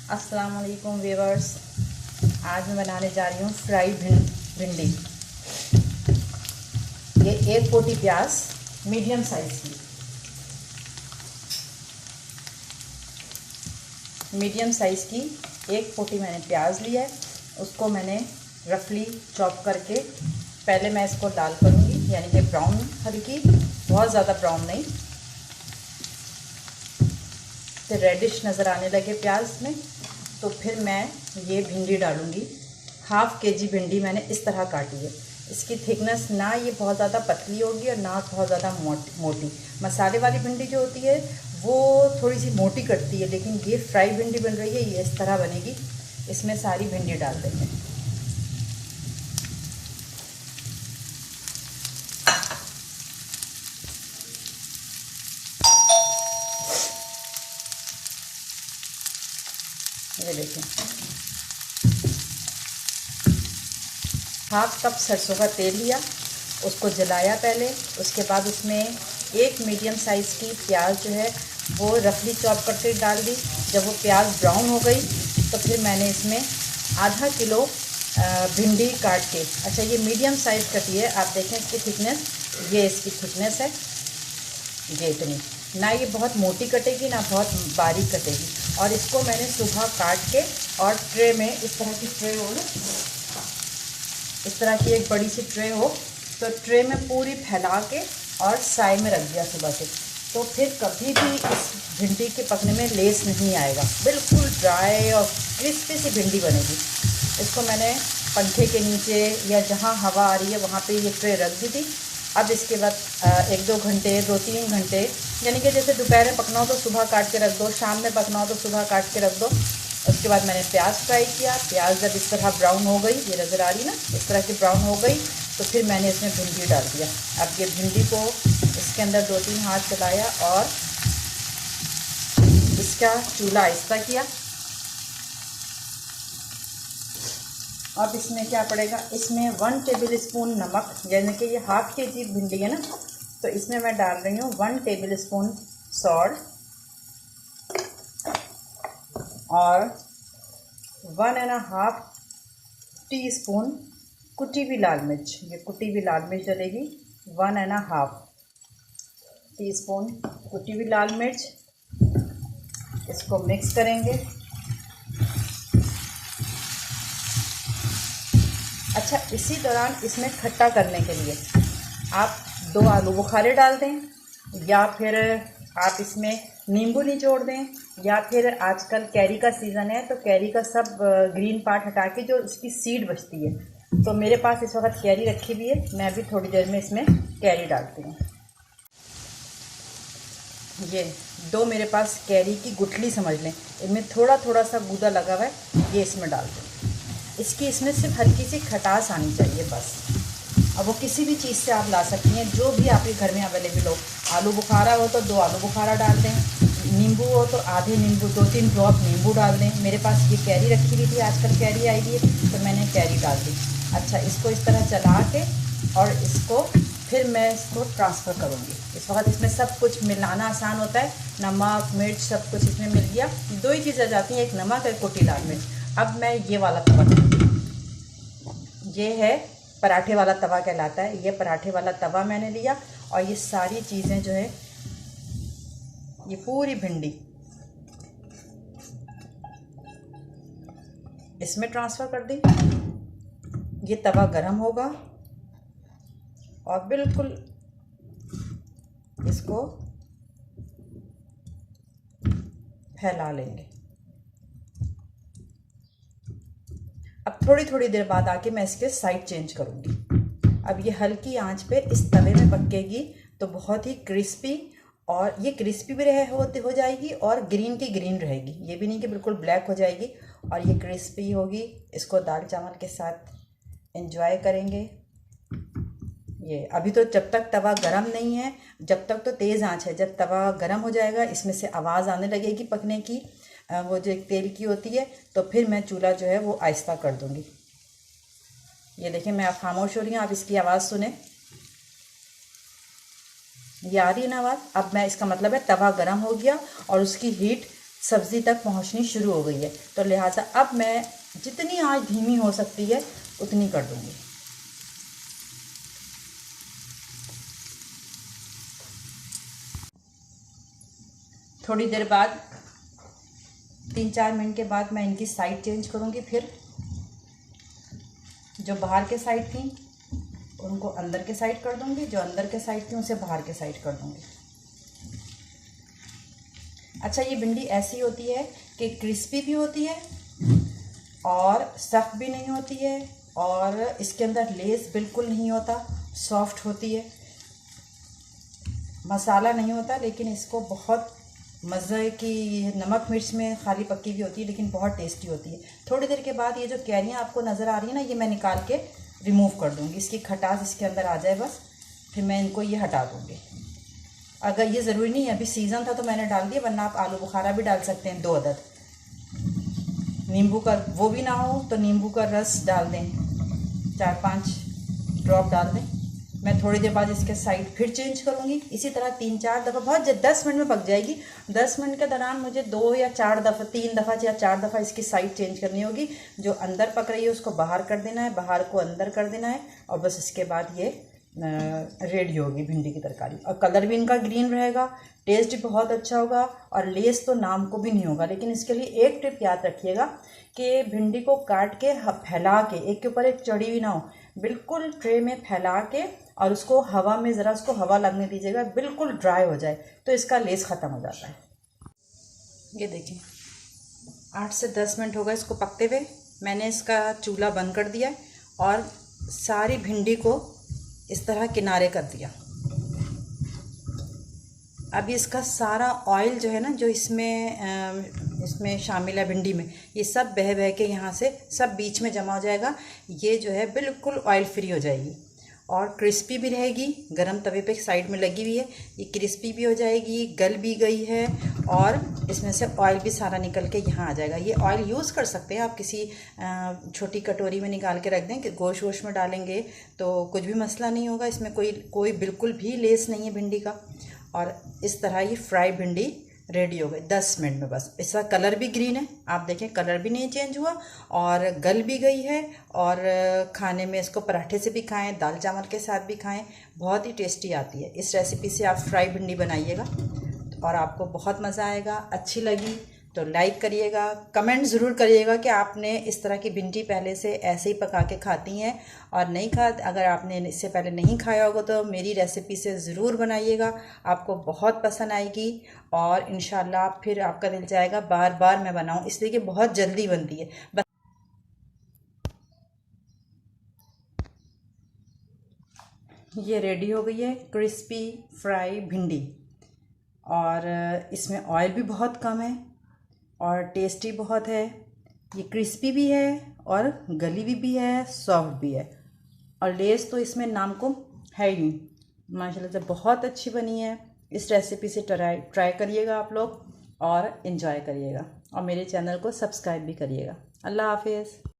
अस्सलाम वालेकुम व्यूअर्स। आज मैं बनाने जा रही हूँ फ्राई भिंडी। ये एक पोटी प्याज मीडियम साइज़ की, एक पोटी मैंने प्याज लिया है। उसको मैंने रफली चॉप करके पहले मैं इसको लाल करूँगी, यानी कि ब्राउन, हल्की, बहुत ज़्यादा ब्राउन नहीं, तो रेडिश नज़र आने लगे प्याज में। तो फिर मैं ये भिंडी डालूँगी। हाफ़ केजी भिंडी मैंने इस तरह काटी है। इसकी थिकनेस ना ये बहुत ज़्यादा पतली होगी और ना बहुत ज़्यादा मोटी। मसाले वाली भिंडी जो होती है वो थोड़ी सी मोटी कटती है, लेकिन ये फ्राई भिंडी बन रही है, ये इस तरह बनेगी। इसमें सारी भिंडी डाल देंगे। ये देखें, हाफ कप सरसों का तेल लिया, उसको जलाया पहले। उसके बाद उसमें एक मीडियम साइज़ की प्याज जो है वो रफली चॉप करके डाल दी। जब वो प्याज ब्राउन हो गई तो फिर मैंने इसमें आधा किलो भिंडी काट के, अच्छा ये मीडियम साइज़ कटी है, आप देखें इसकी थिकनेस, ये इसकी थिकनेस है, ये इतनी, ना ये बहुत मोटी कटेगी ना बहुत बारीक कटेगी। और इसको मैंने सुबह काट के और ट्रे में, इस तरह की ट्रे हो ना, इस तरह की एक बड़ी सी ट्रे हो तो ट्रे में पूरी फैला के और साइड में रख दिया सुबह से। तो फिर कभी भी इस भिंडी के पकने में लेस नहीं आएगा, बिल्कुल ड्राई और क्रिस्पी सी भिंडी बनेगी। इसको मैंने पंखे के नीचे या जहाँ हवा आ रही है वहाँ पे ये ट्रे रख दी थी। अब इसके बाद 1-2 घंटे, 2-3 घंटे, यानी कि जैसे दोपहर में पकना हो तो सुबह काट के रख दो, शाम में पकना हो तो सुबह काट के रख दो। उसके बाद मैंने प्याज फ्राई किया। प्याज जब इस तरह ब्राउन हो गई, ये नज़र आ रही ना, इस तरह की ब्राउन हो गई, तो फिर मैंने इसमें भिंडी डाल दिया। अब ये भिंडी को इसके अंदर 2-3 हाथ चलाया और इसका चूल्हा आहिस्ता किया। अब इसमें क्या पड़ेगा, इसमें 1 टेबल स्पून नमक, यानी कि ये हाफ़ केजी भिंडी है ना, तो इसमें मैं डाल रही हूँ 1 टेबल स्पून सॉल्ट और 1.5 टीस्पून कुटी हुई लाल मिर्च। ये कुटी हुई लाल मिर्च डलेगी, 1.5 टीस्पून कुटी हुई लाल मिर्च। इसको मिक्स करेंगे। अच्छा, इसी दौरान इसमें खट्टा करने के लिए आप 2 आलू बुखारे डाल दें, या फिर आप इसमें नींबू निचोड़ दें, या फिर आजकल कैरी का सीज़न है तो कैरी का सब ग्रीन पार्ट हटा के जो उसकी सीड बचती है, तो मेरे पास इस वक्त कैरी रखी हुई है, मैं भी थोड़ी देर में इसमें कैरी डालती हूँ। ये 2 मेरे पास कैरी की गुठली समझ लें, इनमें थोड़ा थोड़ा सा गूदा लगा हुआ है, ये इसमें डाल दें। इसकी इसमें सिर्फ हल्की सी खटास आनी चाहिए बस। अब वो किसी भी चीज़ से आप ला सकती हैं, जो भी आपके घर में अवेलेबल हो। आलू बुखारा हो तो 2 आलू बुखारा डाल दें, नींबू हो तो आधे नींबू, 2-3 ड्रॉप नींबू डाल दें। मेरे पास ये कैरी रखी हुई थी, आजकल कैरी आई हुई है तो मैंने कैरी डाल दी। अच्छा, इसको इस तरह चला के और इसको फिर मैं इसको ट्रांसफ़र करूँगी। इस वक्त इसमें सब कुछ मिलाना आसान होता है, नमक मिर्च सब कुछ इसमें मिल गया। 2 ही चीज़ें जाती हैं, एक नमक, एक कुटी लाल मिर्च। अब मैं ये वाला तवा, ये है पराठे वाला तवा कहलाता है, ये पराठे वाला तवा मैंने लिया और ये सारी चीज़ें जो है, ये पूरी भिंडी इसमें ट्रांसफ़र कर दी। ये तवा गरम होगा और बिल्कुल इसको फैला लेंगे। अब थोड़ी थोड़ी देर बाद आके मैं इसके साइड चेंज करूँगी। अब ये हल्की आंच पे इस तवे में पकेगी तो बहुत ही क्रिस्पी, और ये क्रिस्पी भी हो जाएगी और ग्रीन की ग्रीन रहेगी, ये भी नहीं कि बिल्कुल ब्लैक हो जाएगी, और ये क्रिस्पी होगी। इसको दाल चावल के साथ एंजॉय करेंगे। ये अभी तो जब तक तवा गरम नहीं है, जब तक तो तेज़ आंच है, जब तवा गरम हो जाएगा इसमें से आवाज़ आने लगेगी पकने की, वो जो एक तेल की होती है, तो फिर मैं चूल्हा जो है वो आहिस्ता कर दूँगी। ये देखिए, मैं आप खामोश हो रही हूँ, आप इसकी आवाज़ सुने, ये आ रही है ना आवाज़। अब मैं, इसका मतलब है तवा गरम हो गया और उसकी हीट सब्ज़ी तक पहुंचनी शुरू हो गई है। तो लिहाजा अब मैं जितनी आंच धीमी हो सकती है उतनी कर दूंगी। थोड़ी देर बाद 3-4 मिनट के बाद मैं इनकी साइड चेंज करूंगी। फिर जो बाहर के साइड थी उनको अंदर के साइड कर दूंगी, जो अंदर के साइड थी उसे बाहर के साइड कर दूंगी। अच्छा, ये भिंडी ऐसी होती है कि क्रिस्पी भी होती है और सख्त भी नहीं होती है, और इसके अंदर लेस बिल्कुल नहीं होता, सॉफ्ट होती है, मसाला नहीं होता, लेकिन इसको बहुत मज़े की नमक मिर्च में खाली पक्की भी होती है, लेकिन बहुत टेस्टी होती है। थोड़ी देर के बाद ये जो कैरियाँ आपको नज़र आ रही है ना, ये मैं निकाल के रिमूव कर दूँगी, इसकी खटास इसके अंदर आ जाए बस। फिर मैं इनको ये हटा दूँगी। अगर ये ज़रूरी नहीं है, अभी सीज़न था तो मैंने डाल दिया, वरना आप आलू बुखारा भी डाल सकते हैं 2 अदद। नींबू का वो भी ना हो तो नींबू का रस डाल दें, 4-5 ड्रॉप डाल दें। मैं थोड़ी देर बाद इसके साइड फिर चेंज करूँगी, इसी तरह 3-4 दफ़ा, बहुत 10 मिनट में पक जाएगी। 10 मिनट के दौरान मुझे 2 या 4 दफ़ा, 3 दफ़ा या 4 दफ़ा इसकी साइड चेंज करनी होगी। जो अंदर पक रही है उसको बाहर कर देना है, बाहर को अंदर कर देना है, और बस इसके बाद ये रेडी होगी भिंडी की तरकारी। और कलर भी इनका ग्रीन रहेगा, टेस्ट भी बहुत अच्छा होगा, और लेस तो नाम को भी नहीं होगा। लेकिन इसके लिए एक टिप याद रखिएगा कि भिंडी को काट के फैला के, एक के ऊपर एक चढ़ी हुई ना हो, बिल्कुल ट्रे में फैला के, और उसको हवा में ज़रा उसको हवा लगने दीजिएगा, बिल्कुल ड्राई हो जाए तो इसका लेस ख़त्म हो जाता है। ये देखिए 8 से 10 मिनट हो गए इसको पकते हुए। मैंने इसका चूल्हा बंद कर दिया और सारी भिंडी को इस तरह किनारे कर दिया। अभी इसका सारा ऑयल जो है ना, जो इसमें शामिल है भिंडी में, ये सब बह बह के यहाँ से सब बीच में जमा हो जाएगा। ये जो है बिल्कुल ऑयल फ्री हो जाएगी और क्रिस्पी भी रहेगी। गरम तवे पे साइड में लगी हुई है, ये क्रिस्पी भी हो जाएगी, गल भी गई है, और इसमें से ऑयल भी सारा निकल के यहाँ आ जाएगा। ये ऑयल यूज़ कर सकते हैं आप, किसी छोटी कटोरी में निकाल के रख दें कि गोश्त वोश में डालेंगे तो कुछ भी मसला नहीं होगा। इसमें कोई बिल्कुल भी लेस नहीं है भिंडी का। और इस तरह ये फ्राई भिंडी रेडी हो गई 10 मिनट में बस। इसका कलर भी ग्रीन है, आप देखें, कलर भी नहीं चेंज हुआ, और गल भी गई है। और खाने में इसको पराठे से भी खाएं, दाल चावल के साथ भी खाएं, बहुत ही टेस्टी आती है। इस रेसिपी से आप फ्राई भिंडी बनाइएगा और आपको बहुत मज़ा आएगा। अच्छी लगी तो लाइक करिएगा, कमेंट ज़रूर करिएगा कि आपने इस तरह की भिंडी पहले से ऐसे ही पका के खाती हैं, और नहीं अगर आपने इससे पहले नहीं खाया होगा तो मेरी रेसिपी से ज़रूर बनाइएगा, आपको बहुत पसंद आएगी। और इंशाल्लाह फिर आपका दिल चाहेगा बार बार मैं बनाऊं, इसलिए कि बहुत जल्दी बनती है। बस ये रेडी हो गई है क्रिस्पी फ्राई भिंडी, और इसमें ऑयल भी बहुत कम है और टेस्टी बहुत है। ये क्रिस्पी भी है और गली भी है, सॉफ्ट भी है, और लेस तो इसमें नाम को है ही नहीं। माशाल्लाह से बहुत अच्छी बनी है। इस रेसिपी से ट्राई करिएगा आप लोग और इन्जॉय करिएगा, और मेरे चैनल को सब्सक्राइब भी करिएगा। अल्लाह हाफिज़।